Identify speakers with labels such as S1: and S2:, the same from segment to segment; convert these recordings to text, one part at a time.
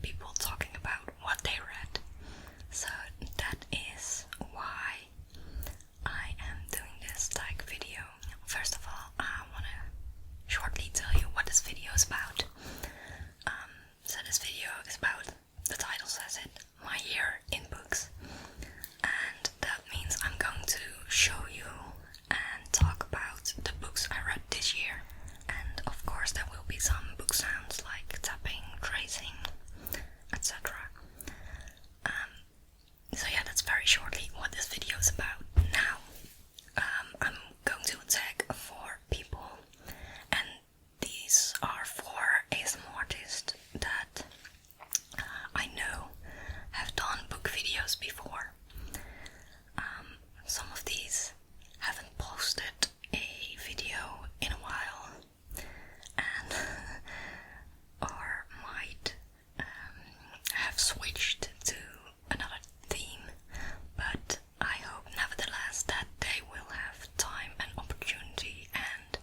S1: people talking about what they read. So that is why I am doing this tag video. First of all, I want to shortly tell you what this video is about. So this video is about, the title says it, my year in books. And that means I'm going to show you and talk about the books I read this year. And of course there will be some book sounds like tapping, tracing, etc. So yeah, that's very shortly what this video is about. Now, I'm going to tag 4 people, and these are 4 ASMRtists that I know have done book videos before. Some of these haven't posted a video in a while, and or might have switched to another theme, but I hope nevertheless that they will have time and opportunity and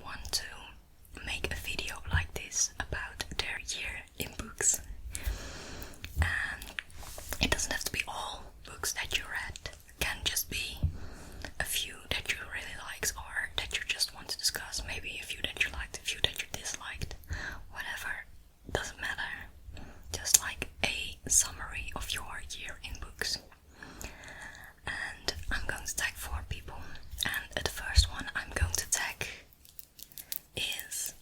S1: want to make a video like this about their year in books. And it doesn't have to be all books that you read. It can just be a few that you really liked, or that you just want to discuss. Maybe a few that you liked, a few that you disliked. Whatever, doesn't matter. Just like a summary of your year in books. And I'm going to tag 4 people. And the first one I'm going to tag is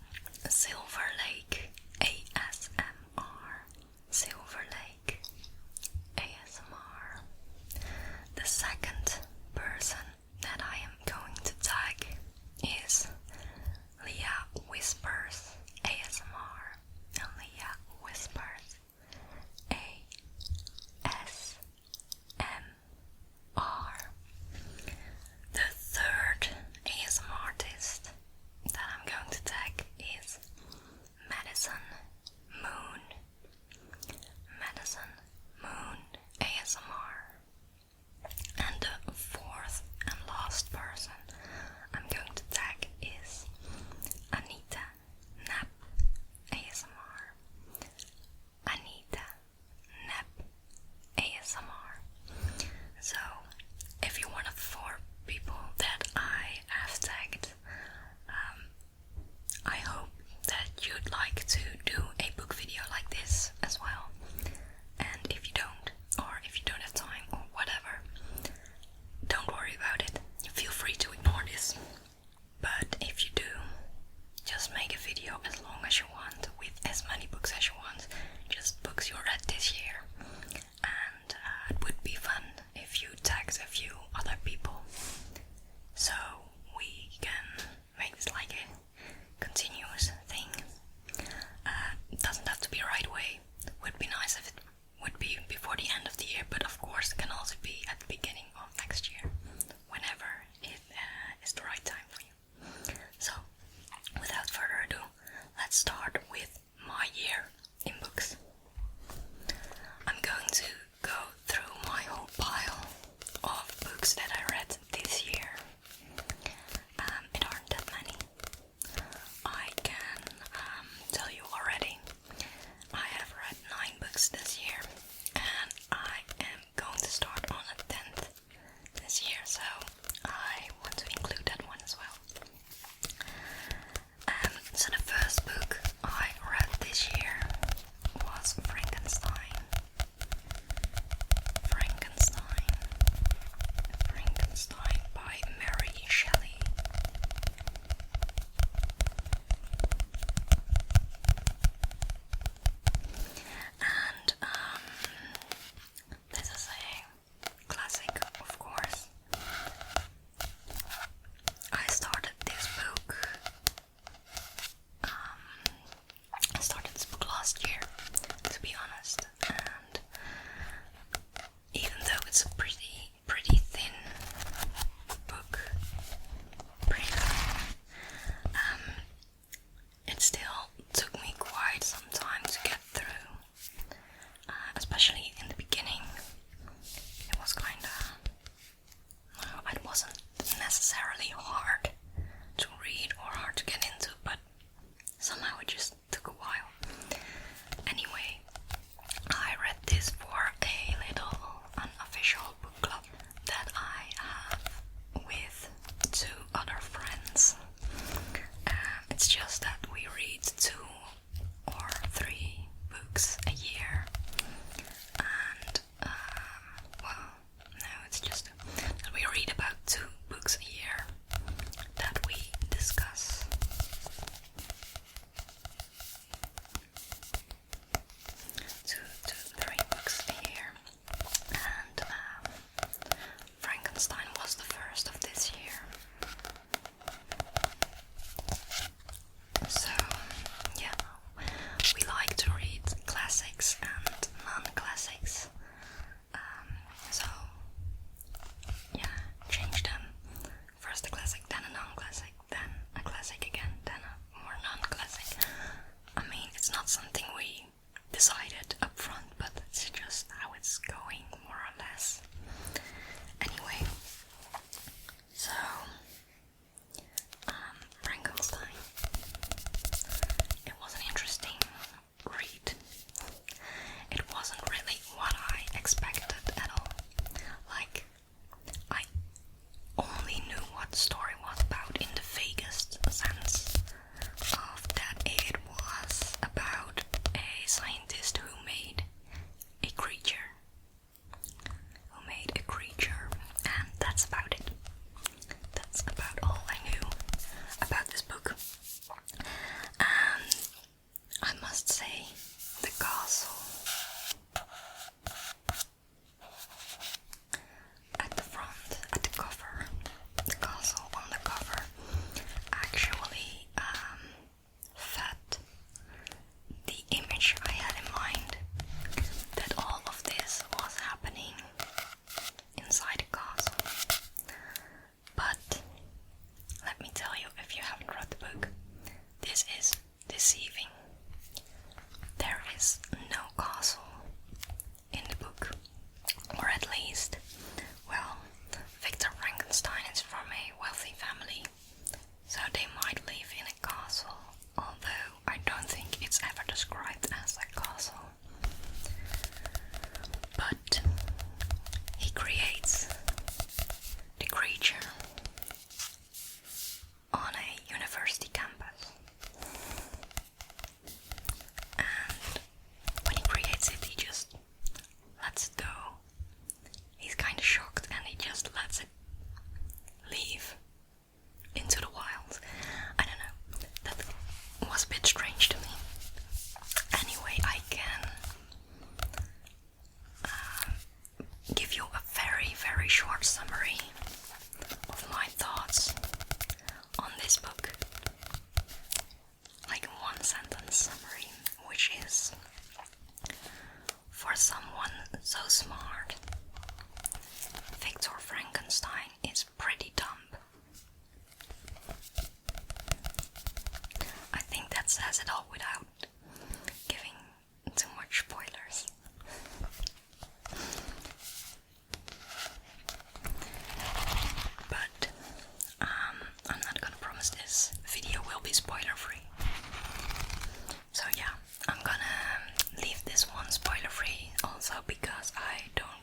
S1: Silver Lake ASMR. Silver Lake ASMR. The second person that I am going to tag is Leah Whispers ASMR. And Leah Whispers ASMR. The third ASMRtist that I'm going to tag is Madison Moon. Madison Moon ASMR. And the fourth and last person I'm going to tag is Anita Nap ASMR. Anita Nap ASMR. So, if you're one of the 4 people that I have tagged, I hope that you'd like to do a book video like this as well. And if you don't, or if you don't have time, or whatever, don't worry about it. Feel free to ignore this. But if you do, just make a video as long as you want, with as many books as you want. Just books you read this year. And it would be fun if you tagged a few other people, so we can make this like a continuous thing. It doesn't have to be right away. Would be nice if it would be before the end of the year, but of course it can also be at the beginning of next year, whenever it is the right time for you. So, without further ado, let's start with my year in books. I'm going to go through my whole pile of books that I read this year. It aren't that many. I can tell you already, I have read 9 books this year, and I am going to start on a 10th this year, so I want to include that one as well. So the first book I read this year was Frankenstein. Frankenstein by Mary Shelley. And smart. Victor Frankenstein is pretty dumb. I think that says it all without giving too much spoilers. But I'm not gonna promise this video will be spoiler free. So yeah, I'm gonna leave this one spoiler free also because I don't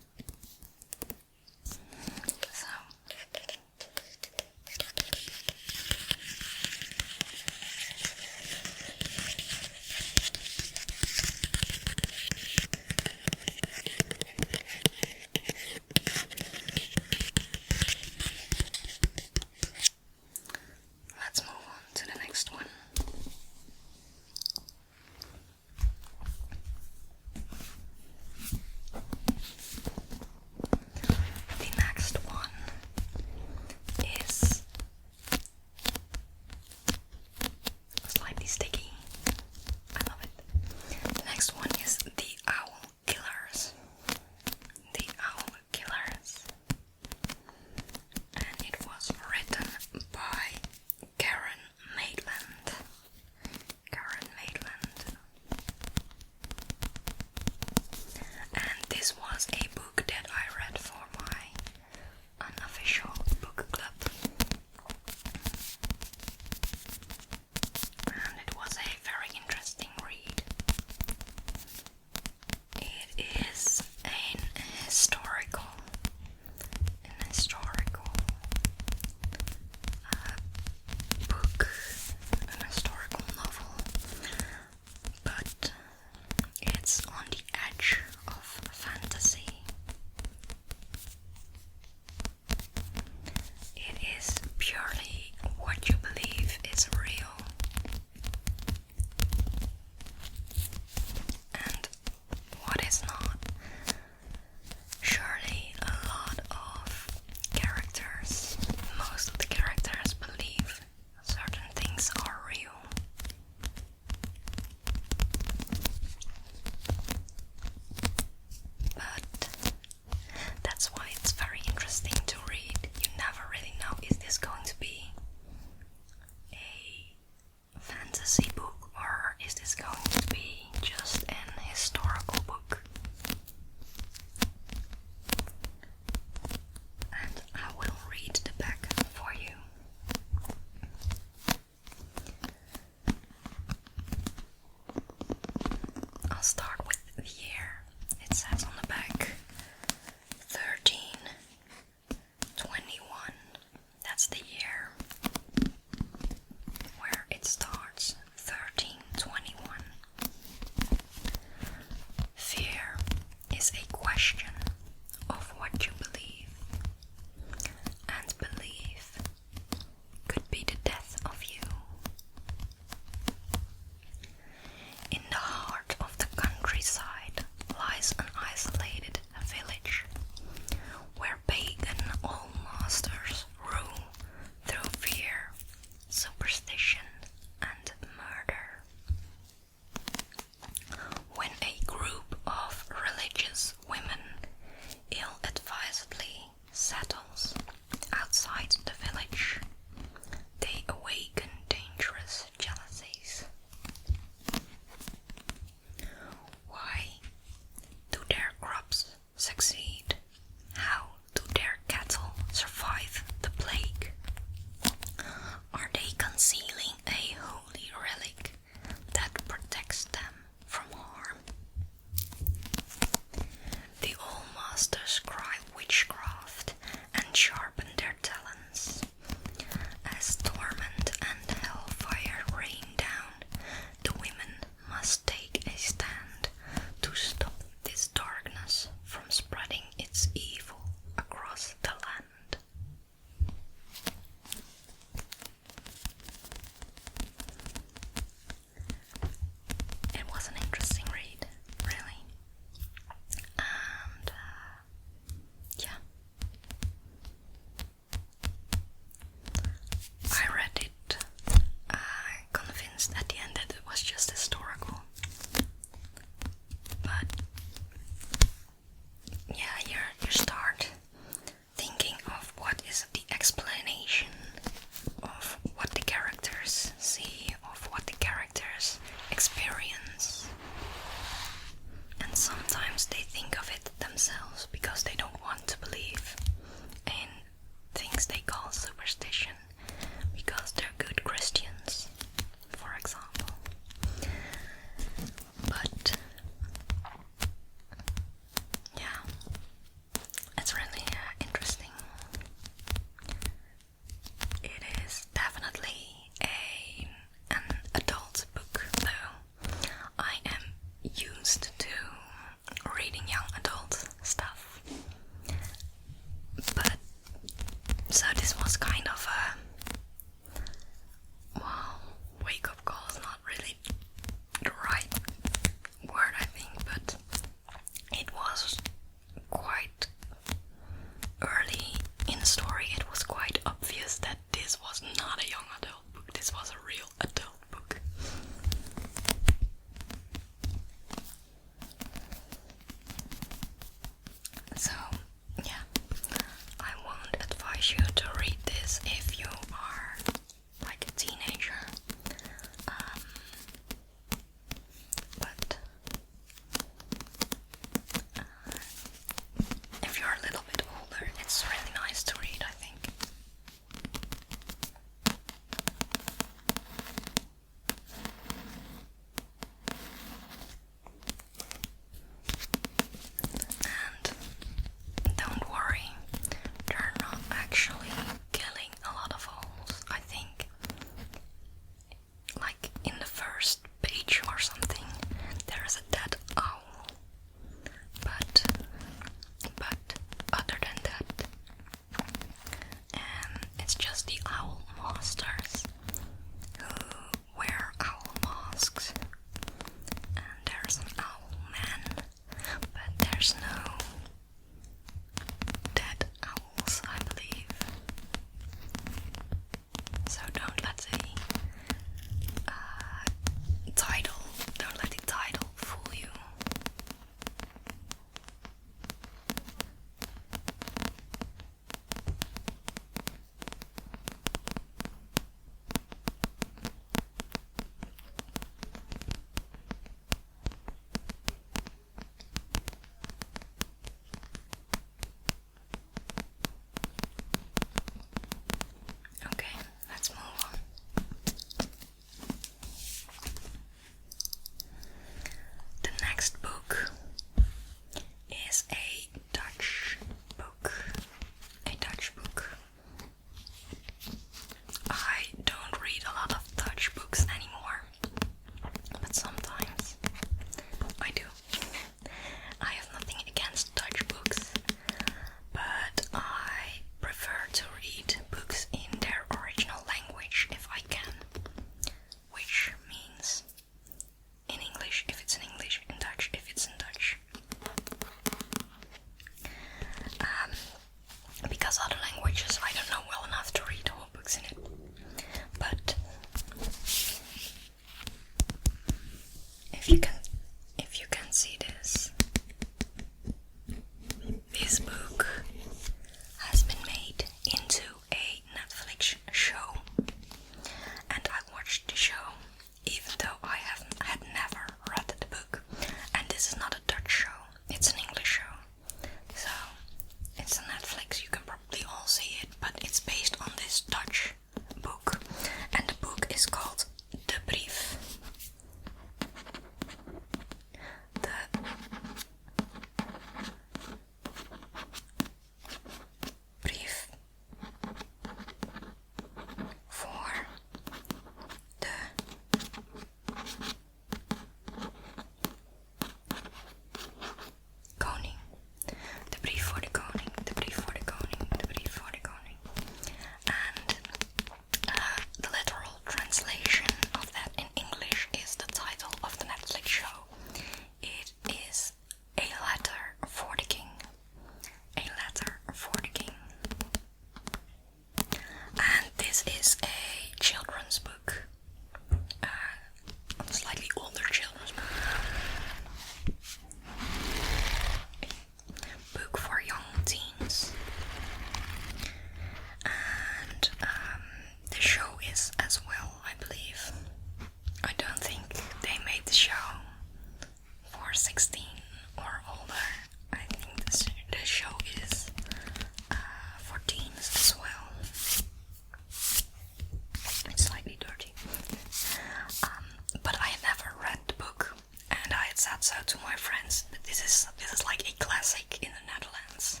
S1: thought so to my friends. But this is like a classic in the Netherlands.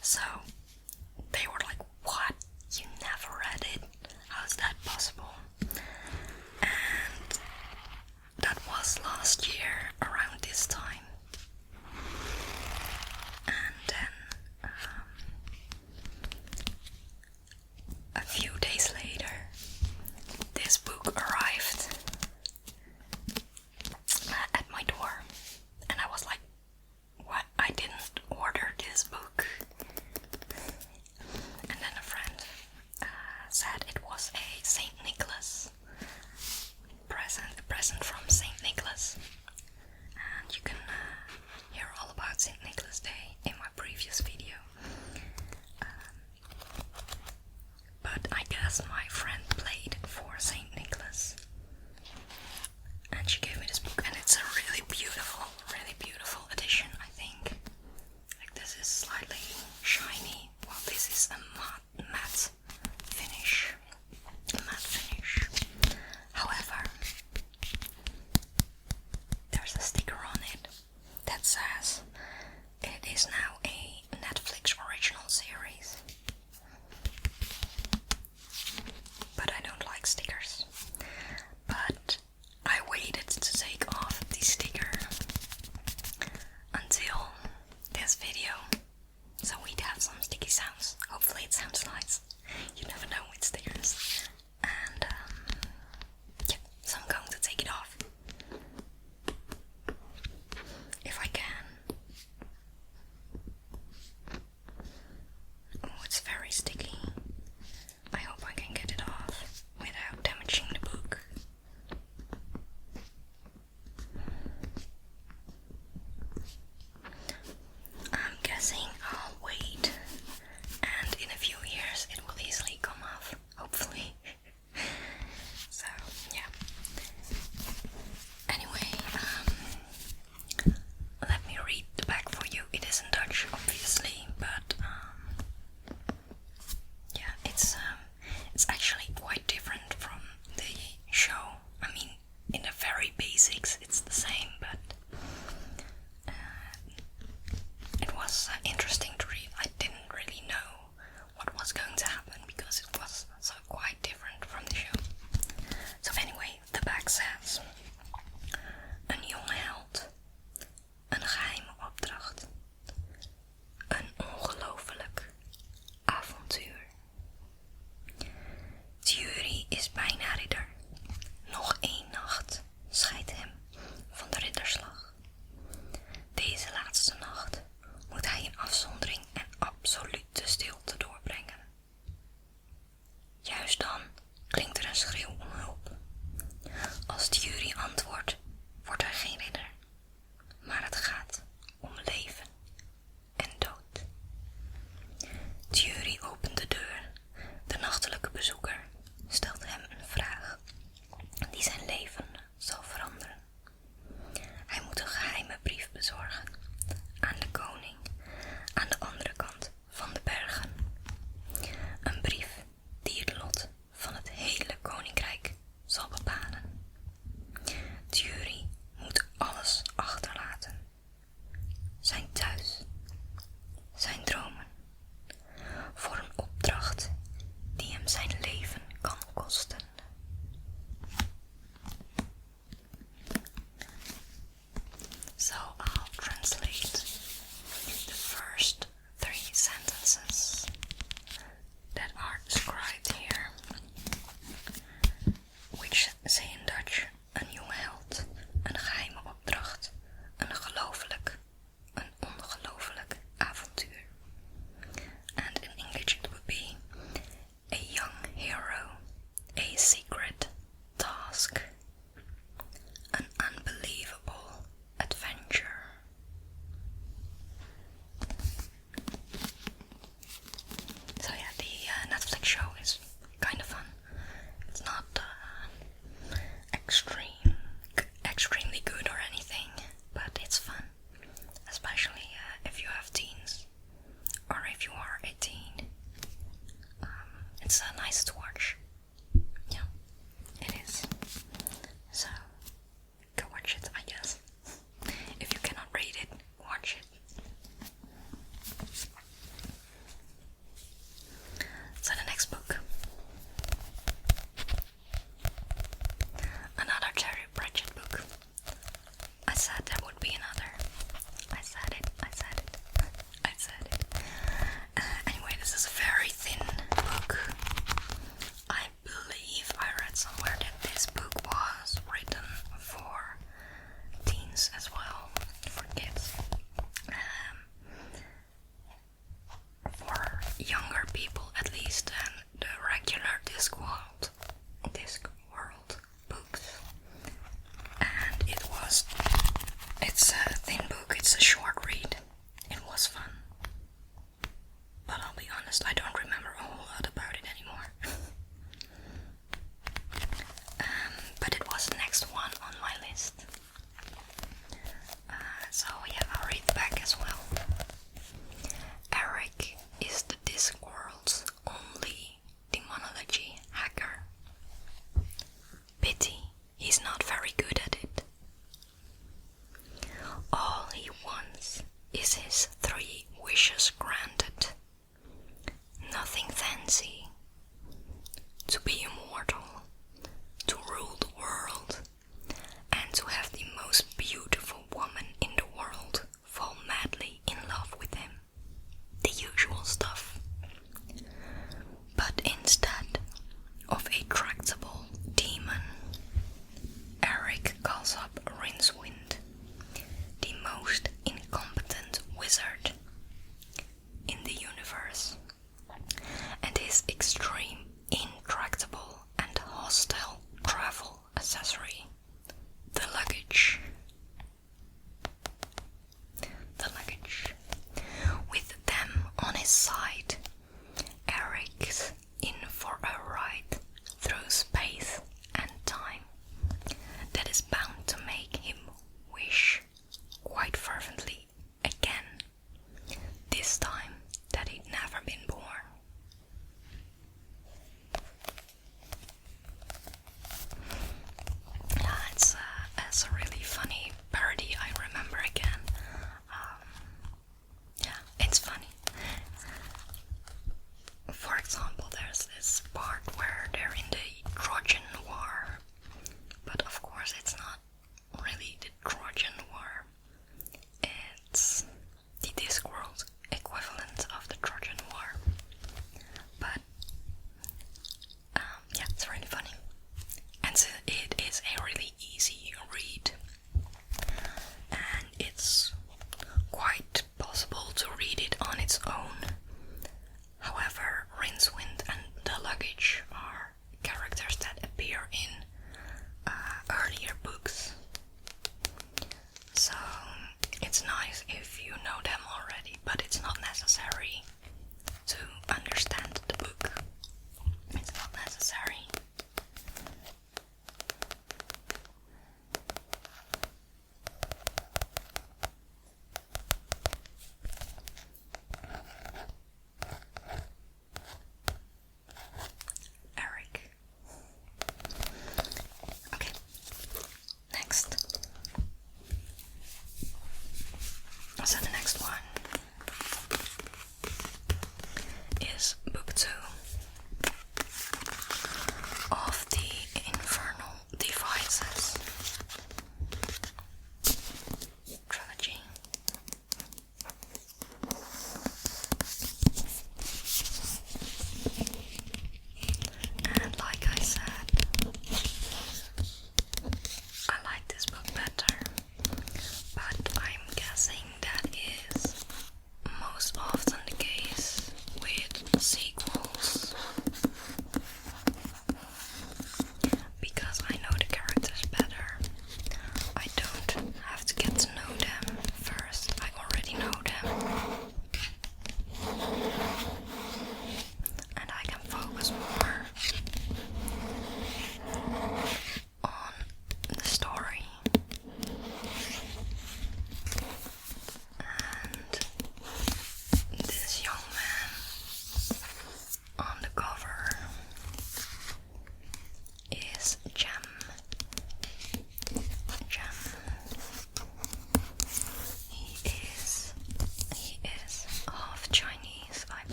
S1: So they were like, "What? You never read it? How is that possible?" And that was last year around this time. And then a few days later, this book arrived at my door, and I was like, "What? I didn't order this book." And then a friend said it was a Saint Nicholas present, a present from Saint Nicholas. And you can hear all about Saint Nicholas Day in my previous video. But I guess my friend played for Saint Nicholas, and she gave me this book, and it's a really beautiful edition, I think. Like, this is slightly shiny, while this is a matte finish. However, there's a sticker on it that says it is now a Netflix original series. But I don't like stickers. But I waited to take off the sticker until this video, so we'd have some sticky sounds. Hopefully it sounds nice. You never know with stickers. And yeah, so I'm going to take it off. If I can. Oh, it's very sticky. I hope I can get it off without damaging the book. I'm guessing I'll wait, and in a few years it will easily come off, hopefully. So, yeah. Anyway, let me read the back for you. It is in Dutch, obviously, but yeah, it's actually quite different from the show. I mean, in the very basics, it's the same, but it was interesting to read. I didn't really know what was going to happen because it was so quite different from the show. So anyway, the back says: een jonge held, een geheime opdracht, een ongelooflijk avontuur. Thierry is bijna ridder. Nog 1 nacht scheidt hem van de ridderslag. Deze laatste nacht moet hij in afzondering en absolute stilte doorbrengen. Juist dan klinkt er een schreeuw om hulp. Als Thierry antwoordt, wordt hij geen ridder, maar het gaat om leven en dood. Thierry opent de deur. De nachtelijke bezoeker stelt hem een vraag die zijn leven zal veranderen. Hij moet een geheime brief bezorgen aan de koning aan de andere kant van de bergen. Een brief die het lot van het hele koninkrijk zal bepalen. Thierry moet alles achterlaten. Zijn thuis, zijn dromen, voor een opdracht die hem zijn leven kan kosten. So I'll translate the first 3 sentences that are described here, which say in Dutch: een jonge held, een geheime opdracht, een ongelooflijk avontuur. And in English it would be: a young hero, a secret task, an unbelievable adventure. So yeah, the Netflix show is kind of fun. It's not extremely good or anything, but it's fun, especially if you have teens, or if you are a teen. It's nice to watch. Yeah, it is. So go watch it, I guess.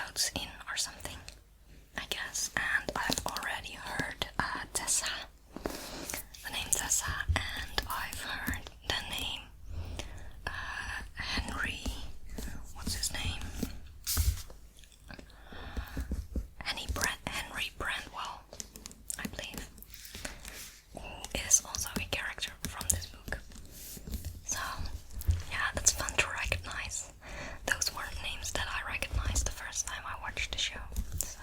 S1: episodes in or something, I guess, and I've already heard Tessa, the name Tessa, and I've heard the name Henry, what's his name? Henry Brandwell, I believe, who is also a character from this book. So, yeah, that's fun to recognize. Those weren't names that I recognized the first time I watched the show. So.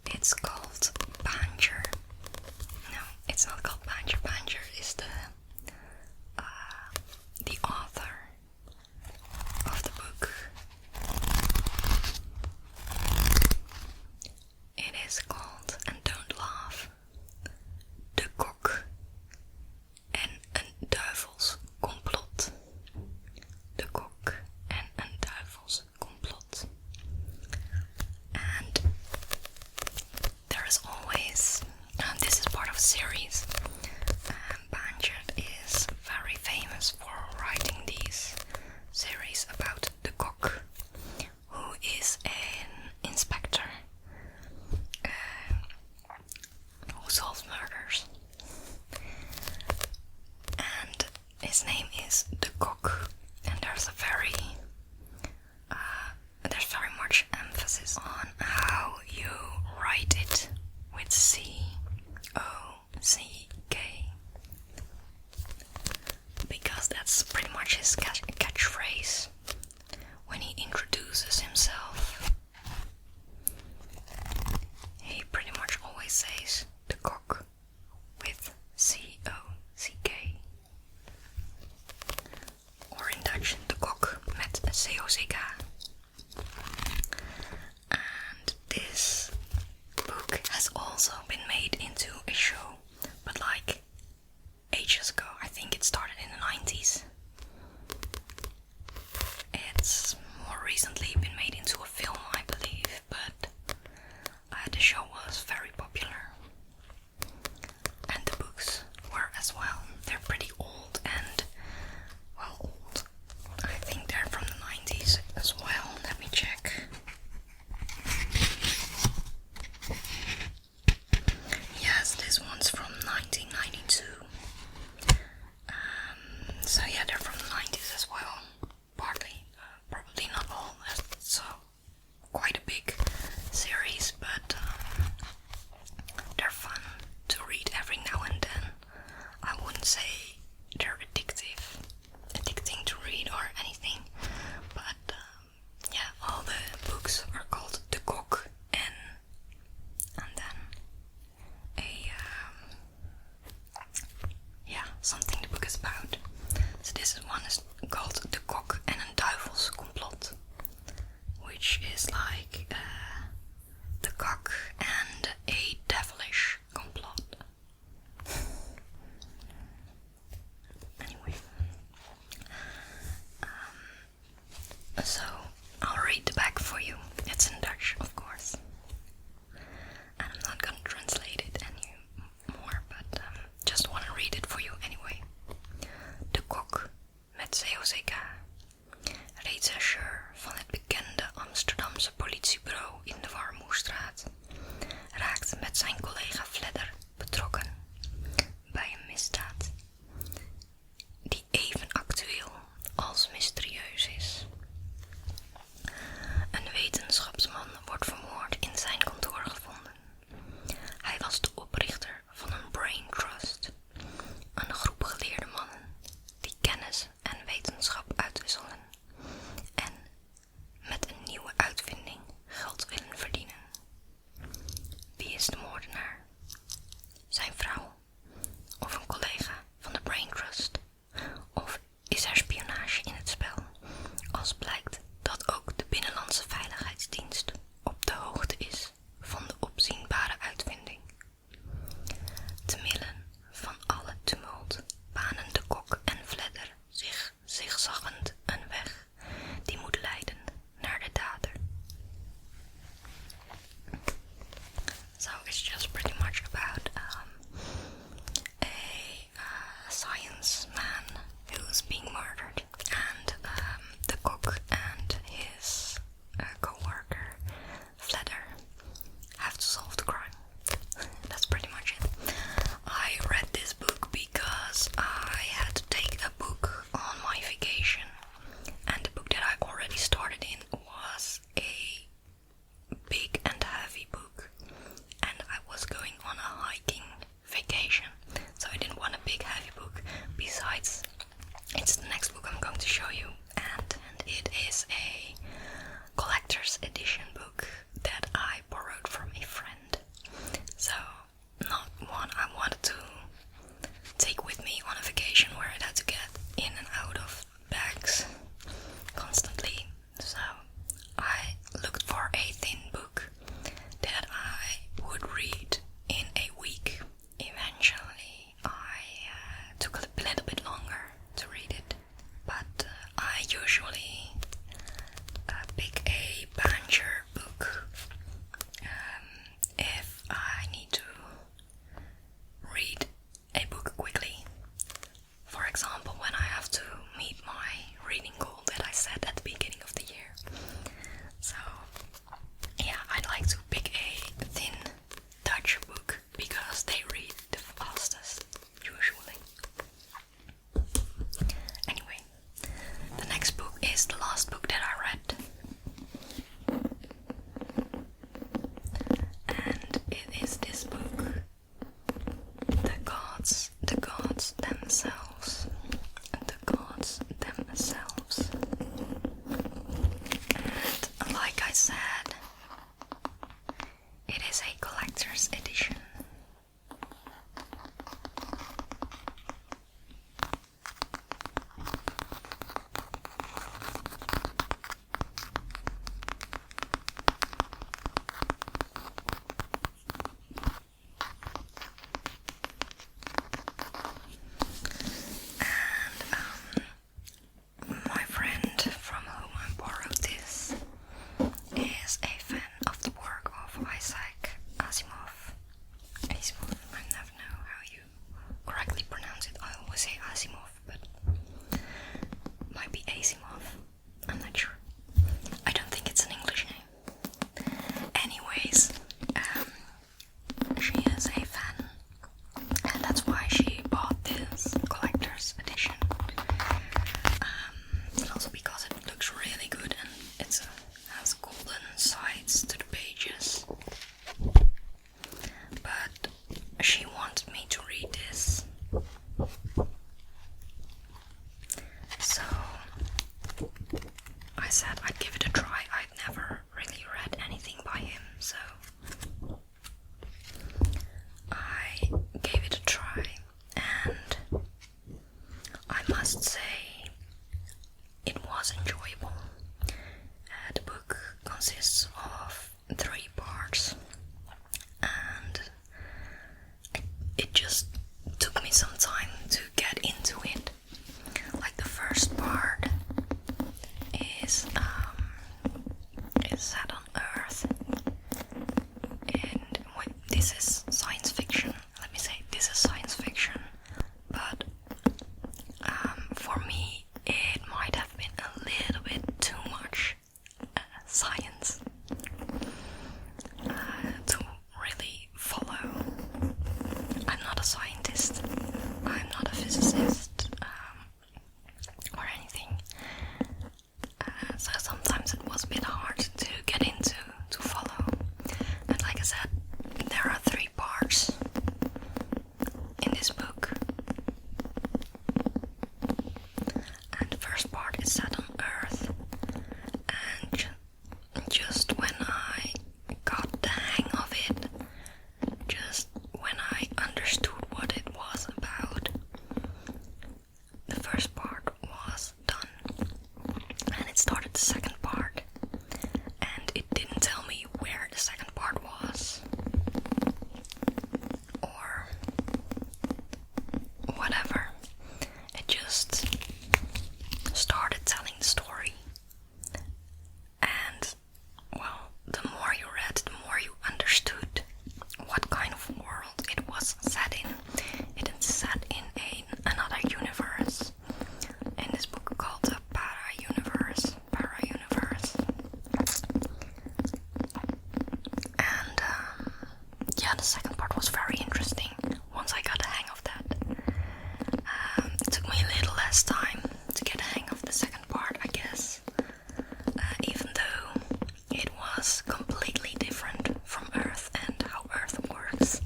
S1: It's called Banger. No, it's not called Banger. Banger is the author of the book. It is called, and don't laugh, De Kok en een Duivels Komplot. De Kok en een Duivels Komplot. And there is always, this is part of a series. Banjert is very famous for writing these series about the Kok, who is an inspector who solves murders. And his name is the Kok, and there's very much emphasis on how you write it with C-O-C-K, because that's pretty much his catchphrase when he introduces himself. He pretty much always says the Kok with C-O-C-K, or in Dutch de Kok met C-O-C-K. And this book has also been made into a show, but something the book is about. So this one is called The Kok en een Duivels Komplot, which is like the cock and a devilish complot. Anyway, so I'll read the back for you. It's in Dutch, of course, and I'm not gonna translate it anymore, but just want to read it for you anyway. De Kok met COCK, rechercheur van het bekende Amsterdamse politiebureau in de Warmoestraat, must say it was enjoyable. The book consists of 3 parts, and it just took me some time to get into it. Like the first part is set on Earth, and this is science fiction. Let me say, this is science fiction, but for me it might have been a little bit too much science to really follow. I'm not a scientist, I'm not a physicist or anything, so sometimes it was a bit hard to get into, to follow. And like I said, there are 3 parts in this book, and the first part is set on Earth, and just when I got the hang of it, just when I understood what it was about, the first part was done, and it started the second part, and it didn't tell me where the second part was or whatever. It just started telling the story, and well, the more you read, the more you understood what kind of world it was set in. It is set in another universe, in this book called the Para-universe. And yeah, the second part was very interesting once I got the hang of that. It took me a little less time to get the hang of the second part, I guess, even though it was completely different from Earth and how Earth works.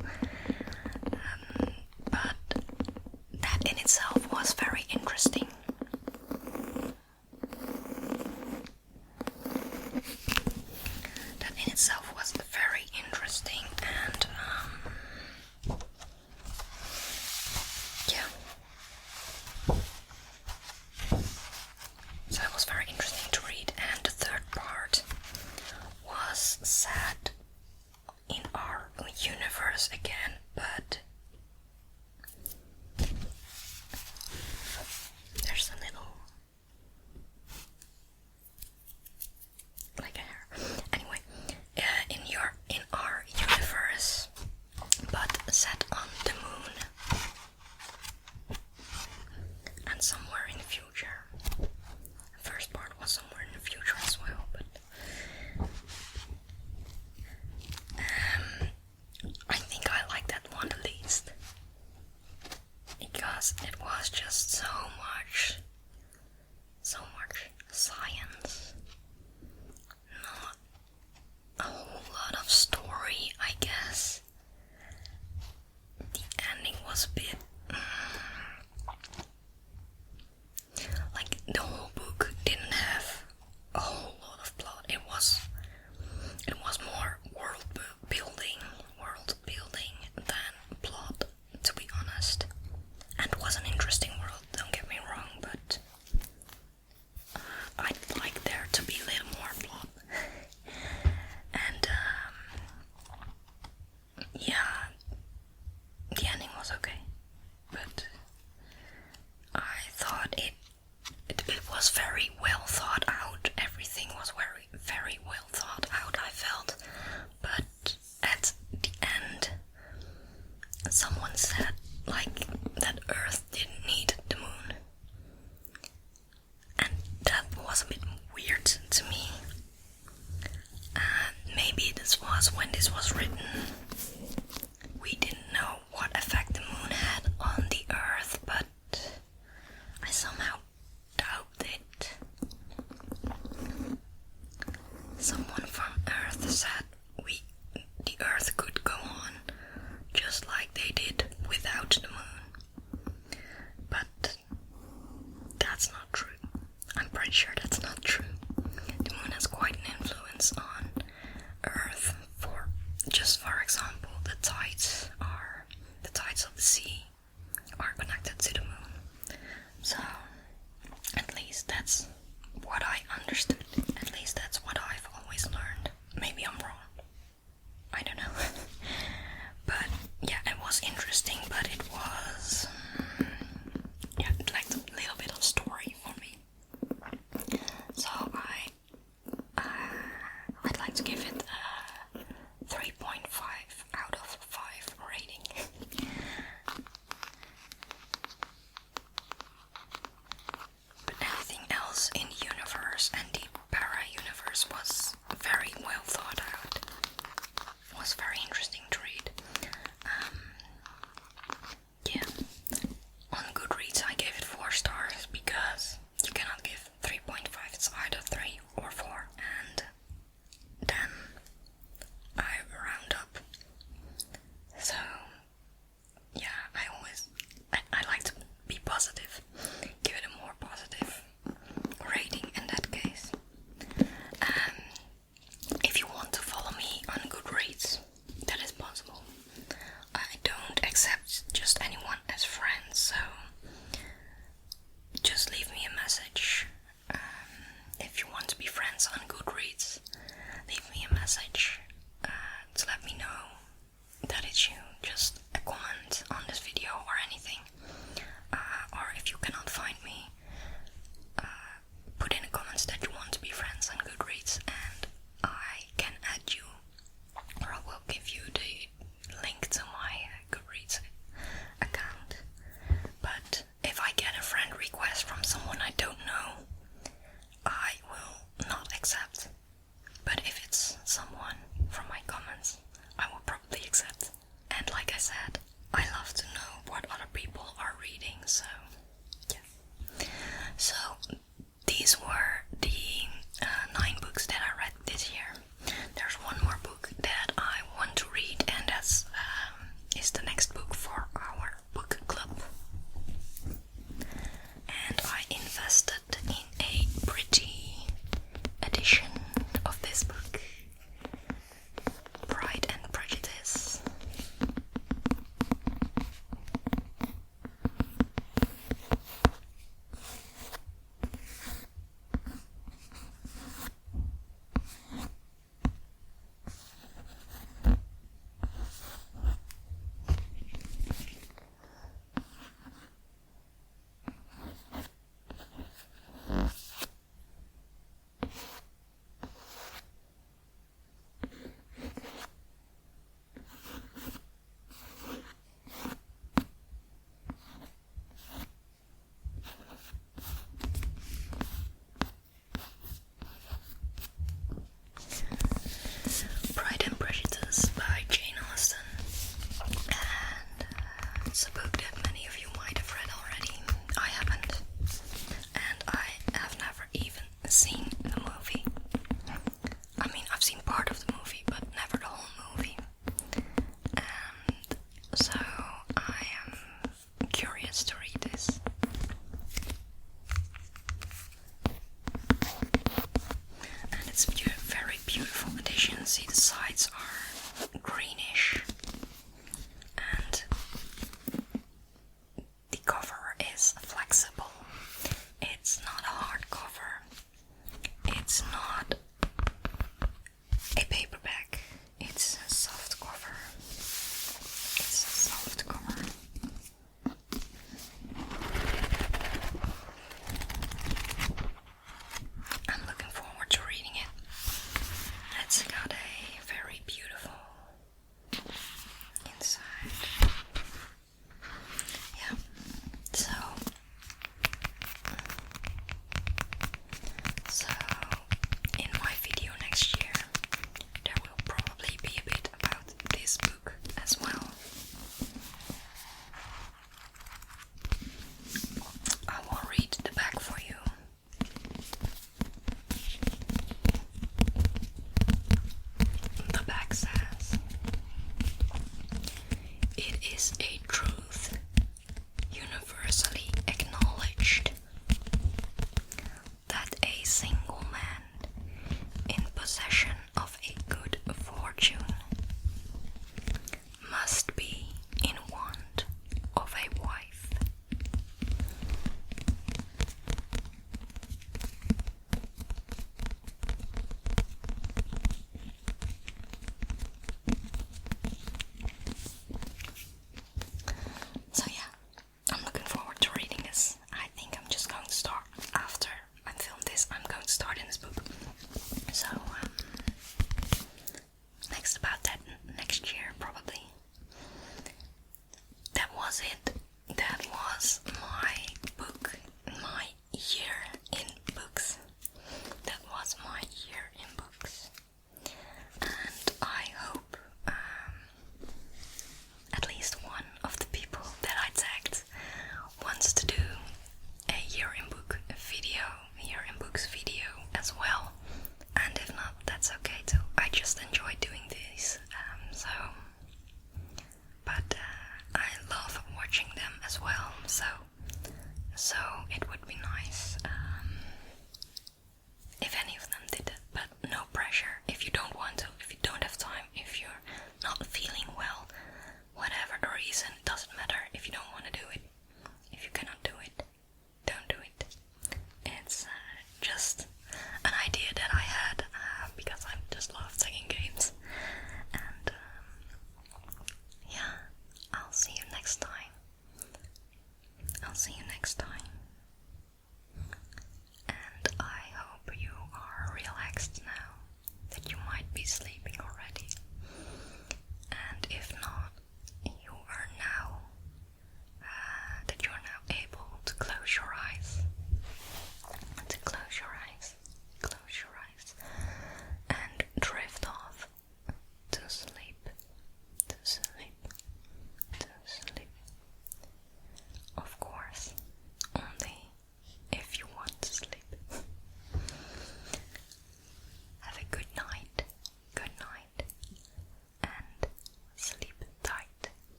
S1: But that in itself was very interesting. That in itself was very interesting, and yeah. So it was very interesting to read. And the third part was set in our universe again, but there's a little like a hair. Anyway, in our universe, but set on the moon and somewhere in the future. The first part was somewhere in the future as well, but I think I like that one the least, because it was just so much science, not a whole lot of story, I guess. The ending was a bit like the whole book didn't have a whole lot of plot. It was more world building than plot, to be honest. And it was an interesting world, don't get me wrong, but I'd like there to be a little more plot. And yeah, the ending was okay. positive. Give it a more positive rating in that case. If you want to follow me on Goodreads, that is possible. I don't accept just anyone as friends, so just leave me a message. If you want to be friends on Goodreads, leave me a message to let me know that it's you. Just a comment on this video or anything. Or if you cannot find me, put in the comments that you want to be friends on Goodreads and I can add you, or I will give you the link to my Goodreads account. But if I get a friend request from someone I don't know, I will not accept. But if it's someone from my comments, I will probably accept. And like I said, I love to know what other people are reading, so yeah. So these were the 9 books that I read this year. There's one more book that I want to read, and that's is the next book for our book club. And I invested in a pretty edition of this book, Pride and Prejudice. Pride and Prejudice by Jane Austen, and it's a book that many of you might have read already. I haven't, and I have never even seen the movie. I mean, I've seen part of the movie, but never the whole movie, and so I am curious to read this. And it's a very beautiful edition. See, the sides are greenish and the cover is flexible. It's not a hard cover. It's not a paperback. It's a soft cover. It's a soft cover. I'm looking forward to reading it. It's got a very beautiful inside. Yeah, so in my video next year, there will probably be a bit about this book as well. I will read the back for you. The back says, "It is a truth universally